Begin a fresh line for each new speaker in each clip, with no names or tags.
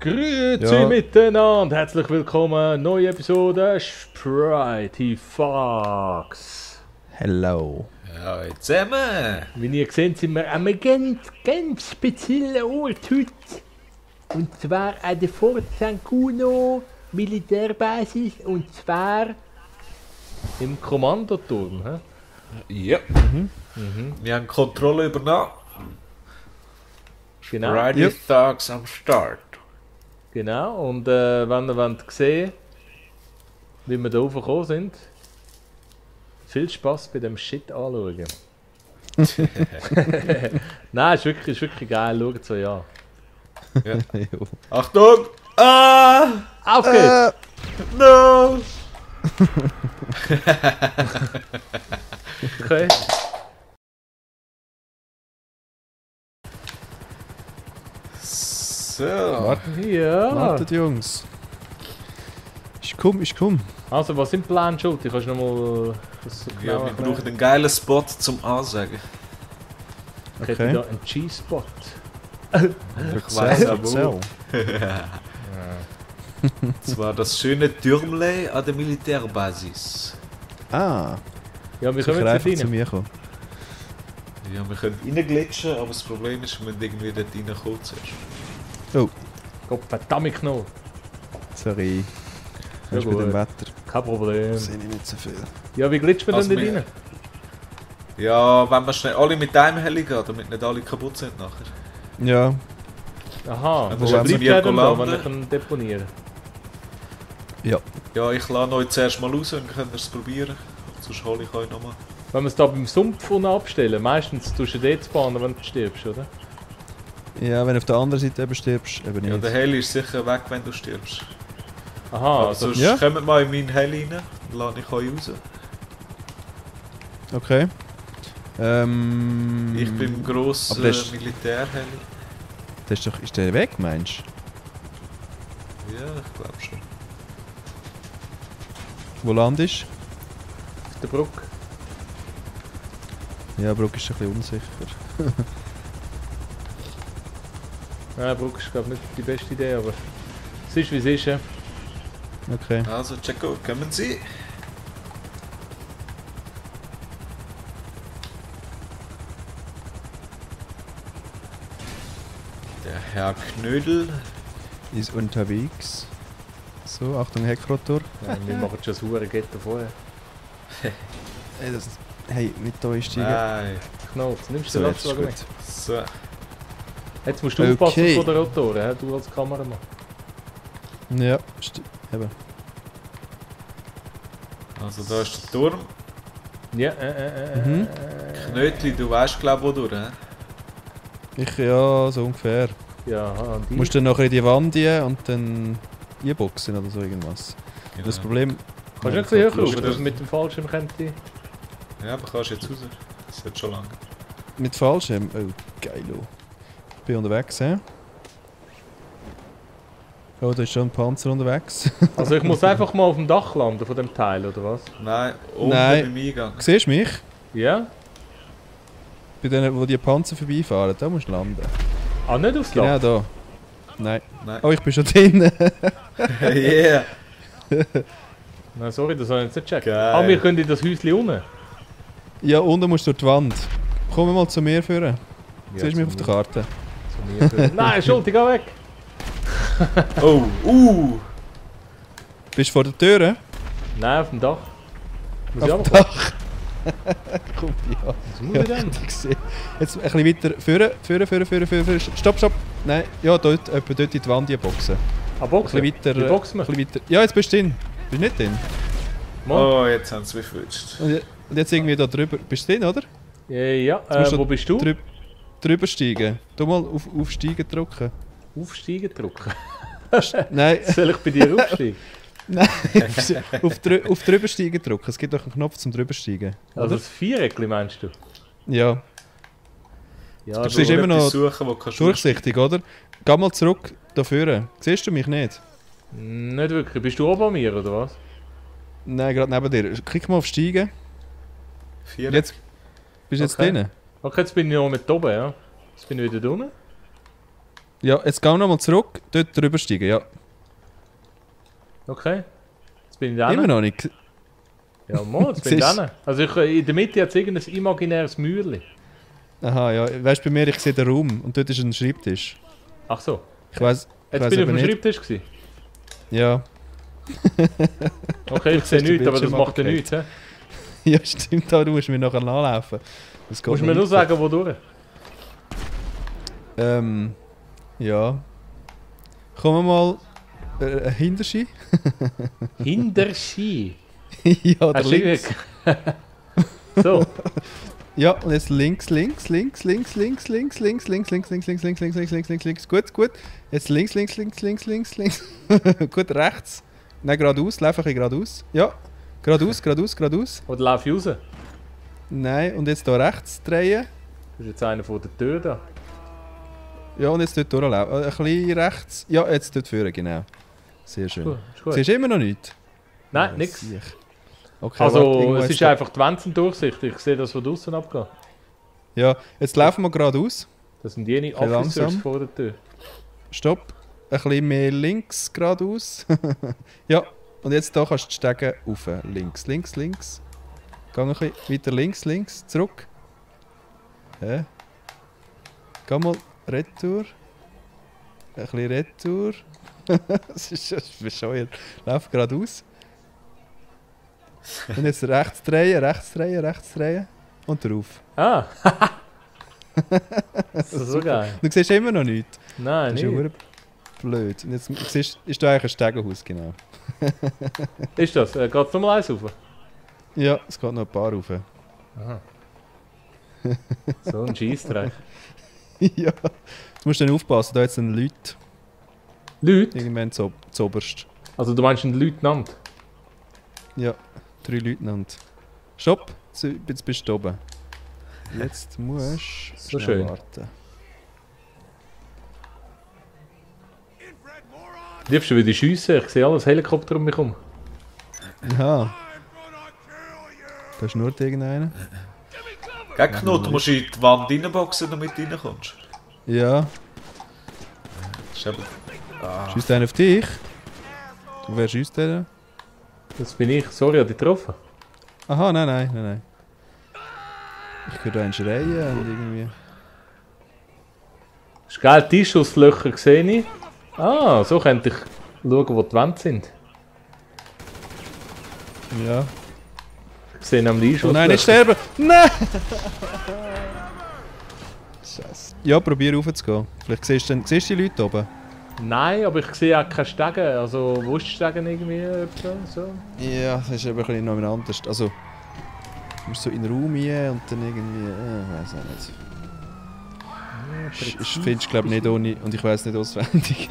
Grüezi miteinander, herzlich willkommen, neue Episode Sprite Fox.
Hello.
Ja, jetzt zusammen.
Wie ihr seht, sind wir an einem ganz speziellen Ort heute. Und zwar an der Fort St. Cuno Militärbasis, und zwar im Kommandoturm.
Ja. Wir haben Kontrolle übernommen.
Genau.
Friday Thugs am Start.
Genau, und wenn ihr wollt sehen, wie wir da hochgekommen sind, viel Spaß bei dem Shit anschauen. Nein, ist wirklich geil, schaut so ja.
Ja. Achtung! Ah!
Auf geht's!
No!
Okay.
So.
Ja.
Wartet, Jungs. Ich komm.
Also, was sind die Pläne, Schulti? Kannst du nochmal das so
Ja,
genau
wir
erklären?
brauchen einen geilen Spot zum Ansagen.
Ich hätte da einen G-Spot.
Ich weiss auch wo.
Erzähl.
Und zwar das schöne Türmle an der Militärbasis.
Ah,
Ja, wir
sicher
kommen
einfach
jetzt
zu
rein.
mir kommen.
Ja, wir können reinglitschen, aber das Problem ist, wir müssen irgendwie dort reinkommen zuerst.
Gott verdammt Knoll.
Sorry.
Ja,
Hast du mit dem
gut.
Wetter?
Kein Problem.
Sehe ich nicht so viel.
Ja, wie glitscht man
Also
denn da
wir-
rein?
Ja, wenn wir schnell alle mit einem Heli gehen, damit nicht alle kaputt sind nachher.
Ja,
Aha,
Ja,
wo
das ist
bleibt
jetzt
der denn da,
Landen.
wenn ich ihn deponieren?
Ja, ich lade euch zuerst mal raus und könnt ihr es probieren. Sonst hole ich euch nochmal.
Wenn wir es da beim Sumpf unten abstellen, meistens tust du dort spawnen, wenn du stirbst, oder?
ja, wenn du auf der anderen Seite eben stirbst, eben
Ja,
nicht.
der Heli ist sicher weg, wenn du stirbst.
Aha,
Aber
also,
sonst
ja.
kommt mal in meinen Heli rein, dann lade ich euch raus.
Okay.
Ich bin im grossen
aber das ist-
Militärheli.
Ist der weg, meinst du?
Ja, ich glaube schon.
Wo landest
auf der Brücke.
du? Ja, Bruck ist ein bisschen unsicher.
Nein, Brücke ist glaube nicht die beste Idee, aber es ist wie es ist. Ja.
Okay.
Also, check out, kommen Sie. Der Herr Knödel.
Ist unterwegs. So, Achtung, Heckrotor.
Nein, wir machen schon das hure Ghetto vorher.
Hey, nicht da einsteigen.
Nein.
Knallt, nimmst du
So,
den
jetzt ist
Lastwagen
gut.
weg.
So.
Jetzt musst du aufpassen
Okay.
vor den Rotoren, hä? Du als Kameramann.
Ja, eben.
Also, da ist der Turm.
Ja,
Knödli, du weißt, glaube ich, wo du, hä?
Ja, so ungefähr.
Ja, und
Du
die.
musst dann nachher in die Wand rein und dann einboxen oder so irgendwas.
Genau.
Das Problem...
Kannst du ein bisschen höher
Lustig.
schauen, dass du mit dem Fallschirm könnte.
Ja, aber kannst jetzt raus. Das wird schon lange.
Mit Fallschirm? Oh, geilo. Bin unterwegs, hä? Oh, da ist schon ein Panzer unterwegs.
Also ich muss einfach mal auf dem Dach landen von dem Teil, oder was?
Nein, unten
Nein.
beim Eingang.
Siehst du mich?
Ja?
Bei denen, wo die Panzer vorbeifahren, da musst du landen.
Ah, nicht aufs
Genau
Dach?
da. Nein.
Nein.
Oh, ich bin schon drin.
Yeah!
Nein, sorry, das habe ich jetzt nicht gecheckt.
Geil.
Ah, wir können in das Häuschen unten.
Ja, unten musst du durch die Wand. Komm mal zu mir führen.
Ja,
Siehst du mich auf der Karte?
Zu mir. Nein, Schulti, geh weg!
Oh,
Bist du vor der Tür?
Nein, auf dem Dach. Muss ich
Auf dem
runterkommen?
Dach. Komm, ja.
Was muss ich denn?
Ich sehe. Jetzt ein bisschen weiter. Führen. Stopp. Nein, ja, dort, etwa dort in die Wand boxen.
Ah,
Ein
Boxen?
bisschen weiter.
Wie boxen wir?
Ein bisschen weiter. Ja, jetzt bist du drin. Bist du nicht drin?
Mann.
Oh, jetzt haben sie mich verwünscht.
Und jetzt irgendwie da drüber. Bist du drin, oder?
Ja,
musst du
wo bist du?
Drüber steigen. Du mal auf Steigen drücken.
Aufsteigen drücken.
Nein,
Soll ich bei dir aufsteigen?
nein. auf drüber steigen drücken. Es gibt doch einen Knopf zum drüber steigen.
Also das Viereckli meinst du?
Ja,
Ja,
Du siehst immer noch
etwas suchen, wo kannst
durchsichtig, oder? Geh mal zurück da vorne. Siehst du mich nicht?
Nicht wirklich. Bist du oben an mir, oder was?
Nein, gerade neben dir. Klick mal auf Steigen.
Vier.
Jetzt bist du jetzt
Okay.
drin.
Okay, jetzt bin ich noch mit oben, ja. Jetzt bin ich wieder unten.
Ja, jetzt gehen wir nochmal zurück, dort drüber steigen, ja.
Okay. Jetzt bin ich da.
Immer noch nicht.
Ja, Mann, jetzt bin ich da. Also in der Mitte hat es irgendein imaginäres Mäuerchen.
Aha, ja. Weißt du, bei mir, ich sehe den Raum und dort ist ein Schreibtisch.
Ach so.
Ich weiss,
Jetzt bin ich auf
aber
dem
nicht.
Schreibtisch gewesen.
Ja.
Okay, ich sehe nichts, aber das macht ja nichts. He?
Ja, stimmt, aber du musst mir nachher nachlaufen. Das geht
Musst du
noch
mir nur
weiter.
sagen, wodurch?
Ja. Kommen wir mal hinter Ski.
Hinter Ski.
Ja, oder
Hast du
links.
So.
Ja, und jetzt links. Gut. Jetzt links. Gut, rechts. Nein, geradeaus. Lauf ein bisschen geradeaus. Ja, geradeaus.
Oder lauf ich raus?
Nein, und jetzt hier rechts drehen.
Du bist jetzt einer von der Tür da.
Ja, und jetzt dort durchlaufen. Ein bisschen rechts. Ja, jetzt dort vorne, genau. Sehr schön.
Gut, ist gut.
Siehst du immer noch nichts?
Nein,
Ja,
nix.
siech. Okay,
Also,
warte, irgendwo
es
jetzt
ist
da-
einfach die Wände sind durchsichtig. Ich sehe das von draußen abgehen.
Ja, jetzt laufen wir geradeaus.
Das sind jene
Bisschen
Officers
langsam.
vor der Tür.
Stopp. Ein bisschen mehr links geradeaus. Ja, und jetzt hier kannst du die Stege rauf. Links. Geh ein bisschen weiter links, zurück. Hä? Geh mal retour. Ein bisschen retour. Das ist schon bescheuert. Lauf geradeaus. Und jetzt rechts drehen. Und drauf.
Ah! Das ist so geil.
Du siehst immer noch nichts.
Nein,
Das ist ja
nicht.
verdammt blöd. Und jetzt siehst, ist da eigentlich ein Stegenhaus, genau.
Ist das? Geht es nochmal eins rauf?
Ja, es geht noch ein paar rauf.
Aha. So ein Scheissdreck.
Ja. Jetzt musst du dann aufpassen, da jetzt sind Leute
Leute?
irgendwann zoberst.
Also du meinst einen Leutnant?
Ja, 3 Leutnant. Stopp, jetzt bist du oben. Jetzt musst
So
du
schön.
warten.
Liebst du wieder schiessen? Ich sehe alles Helikopter um mich herum.
Ja. Da ist nur irgendeiner.
Gell, Knut, du musst in die Wand reinboxen, damit du reinkommst.
Ja.
Das ist eben...
Schießt einer auf dich? Wer schießt der?
Das bin ich. Sorry, hat dich getroffen.
Aha, nein. Ich höre da einen schreien und irgendwie...
Das ist geil, die Einschusslöcher sehe ich. Ah, so könnte ich schauen, wo die Wände sind.
Ja.
Ich sehe nämlich
Oh
Einschusslöcher.
nein, nicht sterben! Nein! Scheiße. Ja, probier raufzugehen. Vielleicht siehst du die Leute oben.
Nein, aber ich sehe auch keine Stege. Also, wo ist die Stege irgendwie? Etwa, so?
Ja, das ist aber ein bisschen noch anders. Also, du musst so in den Raum rein und dann irgendwie... ich weiß auch nicht. Ich finde es glaube nicht ohne... Und ich weiß nicht auswendig.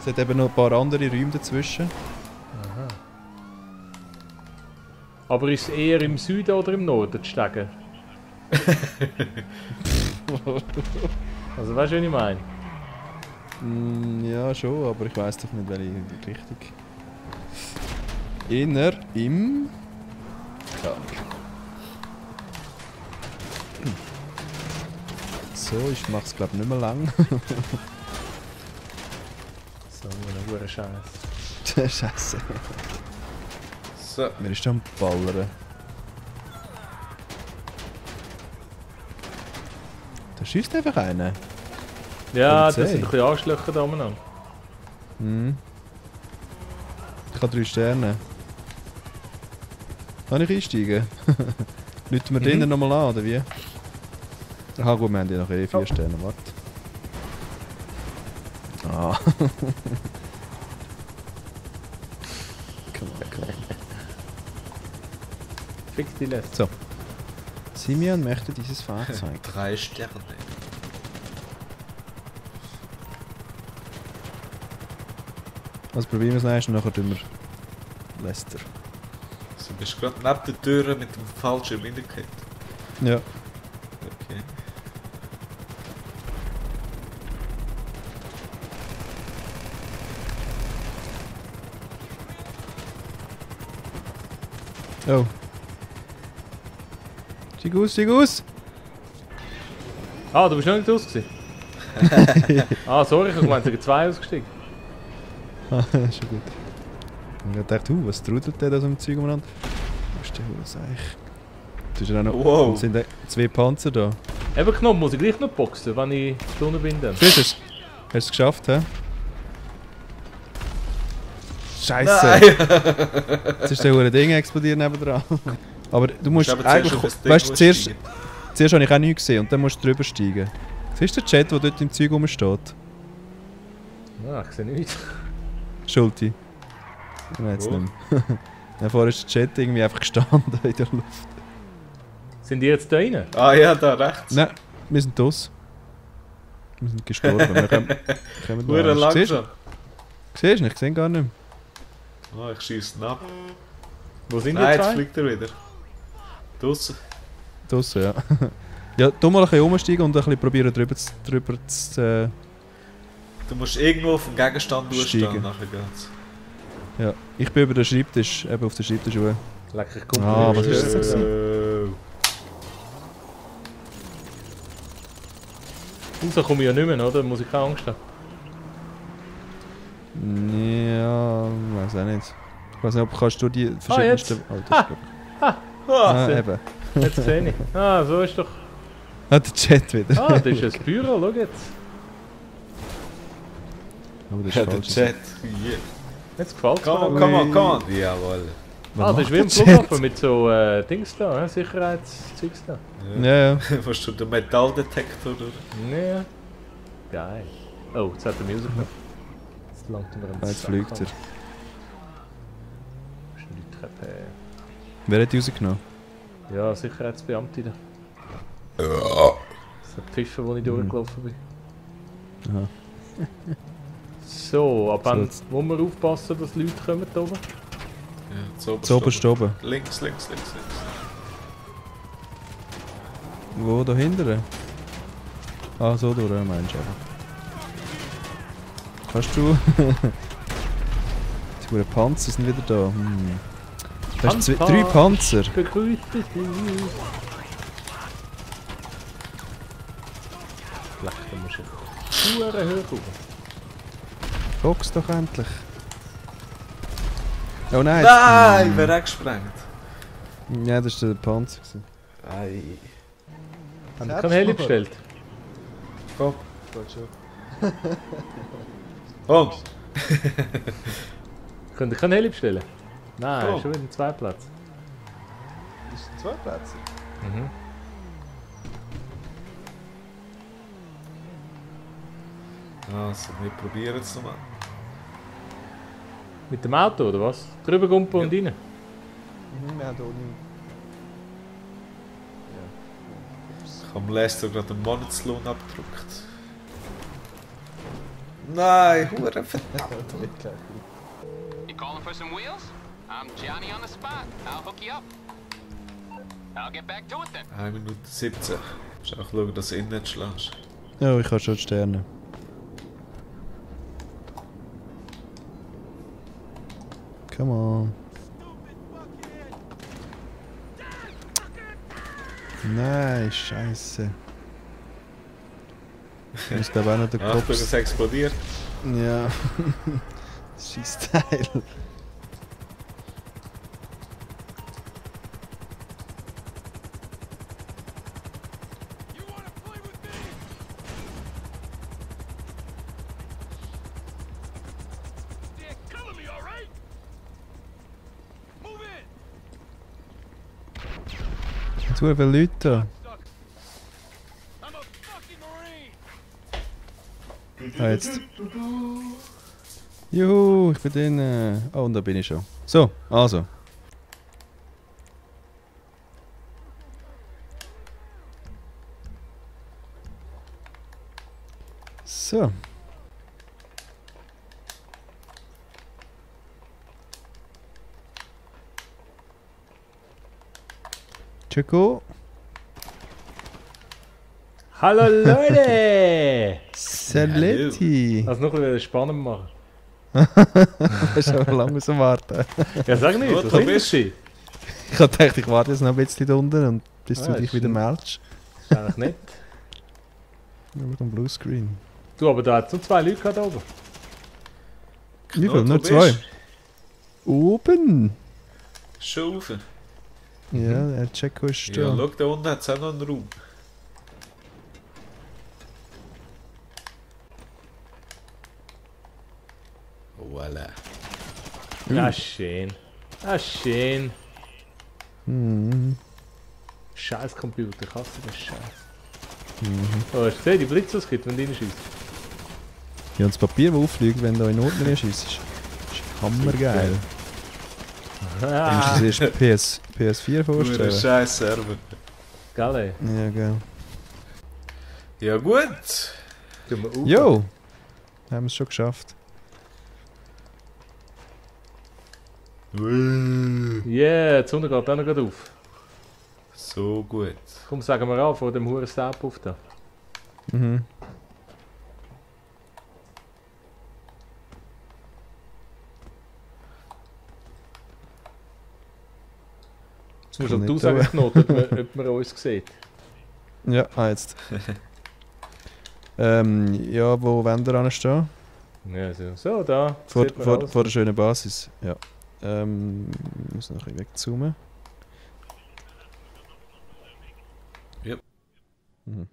Es hat eben noch ein paar andere Räume dazwischen.
Aber ist es eher im Süden oder im Norden die Stege? Also, weißt du, was ich meine?
Ja, schon, aber ich weiß doch nicht, welche Richtung. Inner im... Ja. So, ich mach's glaube nicht mehr lang.
So, ein guter Scheiß.
Scheiße.
So.
Mir ist am Ballern. Da schießt einfach einer.
Ja, das
Polizei.
sind ein bisschen Arschlöcher da umeinander.
Ich habe 3 Sterne. Kann ich einsteigen? Läuten wir drinnen nochmal an, oder wie? Aha gut, wir haben ja noch 4 Sterne, warte. Ah. Komm.
Fick die Leute.
So. Simeon möchte dieses Fahrzeug.
3 Sterne.
Also probieren wir es erst und nachher tun wir Lester.
Also, du bist gerade neben der Tür mit dem Fallschirm reingekehrt.
Ja.
Okay.
Oh. Steig aus!
Ah, du bist noch nicht raus gewesen? Ah, sorry, ich meine, es sind 2 ausgestiegen.
Ah, schon gut. Ich dachte, was trudelt der da so im Zeug umeinander? Was ist der Hure Seich? Du hast ja auch noch...
Wow.
Und sind 2 Panzer da.
Eben genommen, muss ich gleich noch boxen, wenn ich Stunde bin dann.
Siehst du es? Hast du es geschafft, hä? Scheiße!
Nein!
Jetzt ist der Hure Ding explodiert nebendran. Aber du musst
aber
eigentlich...
zuerst auf das Ding
Weißt du, zuerst
steigen.
habe ich auch nichts gesehen und dann musst du drüber steigen. Siehst du den Chat, der dort im Zeug rumsteht?
Ah, ich sehe nichts.
Schulti. Nein, jetzt
Wo?
nicht mehr. Ja, vorher ist der Chat irgendwie einfach gestanden in der Luft.
Sind die jetzt da rein?
Ah ja, da rechts.
Nein, wir sind aus. Wir sind gestorben. Wir kommen
Hure
noch. Siehst du?
langsam.
Siehst du? Ich sehe gar nicht mehr.
Ah, ich schieße ihn ab.
Wo sind die
Nein, jetzt
zwei?
fliegt er wieder. Draussen.
Draussen, ja. Ja, du mal ein bisschen umsteigen und ein bisschen probieren drüber zu
Du musst irgendwo auf dem Gegenstand durchstehen,
Steigen.
nachher geht's.
ja. Ich bin über den Schreibtisch, eben auf der Schreibtisch.
Lecker, ich komme.
Ah, was ist das?
Raus komme ich ja nicht mehr, oder? Muss ich keine Angst haben.
Ja, weiß auch nicht. Ich weiß nicht, ob kannst du die verschiedensten... Oh, das ist
Ah,
eben.
Jetzt sehe ich. Ah, so ist doch.
Ah, der Chat wieder.
Ah, das ist ein Büro, schau jetzt.
Aber das
ja,
ist
der
falsch.
Chat. Yeah.
Jetzt gefällt es mir.
Come on, come on. Jawohl.
Ah, das ist wie im
macht der
Flughafen
Chat?
mit so Dings da, Sicherheitszeugs da.
Ja, ja.
Musst du den Metalldetektor durch?
Ja. Geil. Oh, jetzt hat er mich rausgenommen. Jetzt langt er mir
Ah, jetzt fliegt er.
Treppe.
Wer hat die rausgenommen?
Ja, Sicherheitsbeamte da. Das sind die Pfiffe, wo ich durchgelaufen bin.
Aha.
So, ab wann
jetzt.
muss man aufpassen, dass Leute kommen da oben?
Ja,
Zoberst oben.
Links, links, links, links.
Wo, da hinten? Ah, so durch, meinst du aber. Kannst du... Die guten Panzer sind wieder da. Du hast 3 Panzer.
Begrüße Sie. Vielleicht musst du Schuhe höher rauf.
Box doch endlich. Oh nein!
Nein, wer hat gesprengt?
Ja, das war der Panzer.
Ei.
Haben Sie kein Heli bestellt?
Komm. Und?
Könnt ihr kein Heli bestellen? Nein,
Komm.
schon wieder ein Zweiplatz.
Das sind 2 Plätze.
Mhm.
Also, wir probieren es nochmal.
Mit dem Auto oder was? Drüber gumpen und rein?
Ja, da nicht.
Ich habe Lester gerade einen Monatslohn abgedruckt. Nein, hure verdammt.
You calling for some wheels? I'm Johnny on the spot. I'll hook you up. I'll get back to it then.
1 Minute 17. Musst auch schauen, dass du innen nicht schlägst.
Ja, ich habe schon die Sterne. Come on. Nein, Scheiße. Ich muss glaube auch noch den
Achtung,
Kopf...
es explodiert.
Ja. Scheißteil. Jetzt viele Leute da. Ah, jetzt. Juhu, ich bin drin. Oh, und da bin ich schon. So, also. So. Chico.
Hallo Leute!
Saletti.
Also noch ein bisschen spannend machen.
Das ist aber lange so warten.
Ja, sag nicht,
Gut,
was
wo
sind
bist
Sie?
Ich habe gedacht, ich warte jetzt noch ein bisschen da unten und bis
Ah,
du dich
ist
wieder
ein-
meldest.
Das ist eigentlich nett.
Nur mit dem Bluescreen.
Du, aber da hat es nur 2 Leute da oben.
Wie viel?
Knut,
Nur
wo
2?
bist
Oben!
du? Schon rauf.
Ja, der Jacko ist
Ja,
da.
schau, da unten hat es auch noch einen Raum. Voilà.
Ah, schön. Ah, schön.
Mhm.
Scheiß Computer, ich hasse den Scheiß. Oh, hast du gesehen, die Blitze, es gibt, wenn du reinschießt?
Ja, und das Papier, das auffliegt, wenn da in Ordnung ist, ist hammergeil.
Ah,
Kannst du dir erst PS4
Nur ein
vorstellen?
scheiß Server.
geil, ey.
Ja, geil.
Ja gut.
Tun wir auf.
Jo! Haben wir es schon geschafft.
Yeah, die Sonne geht auch noch gerade auf.
So gut.
Komm, sagen wir an, vor dem huren Stabpuff da.
Mhm.
Jetzt musst
Nicht
du sagen,
aber.
Knoten, ob man uns sieht.
Ja, jetzt. Ja, wo wollen wir anstehen?
Ja, so da.
Vor,
sieht man
vor,
alles.
vor der schönen Basis. Ja. Muss noch ein bisschen wegzoomen.
Yep.
Mhm.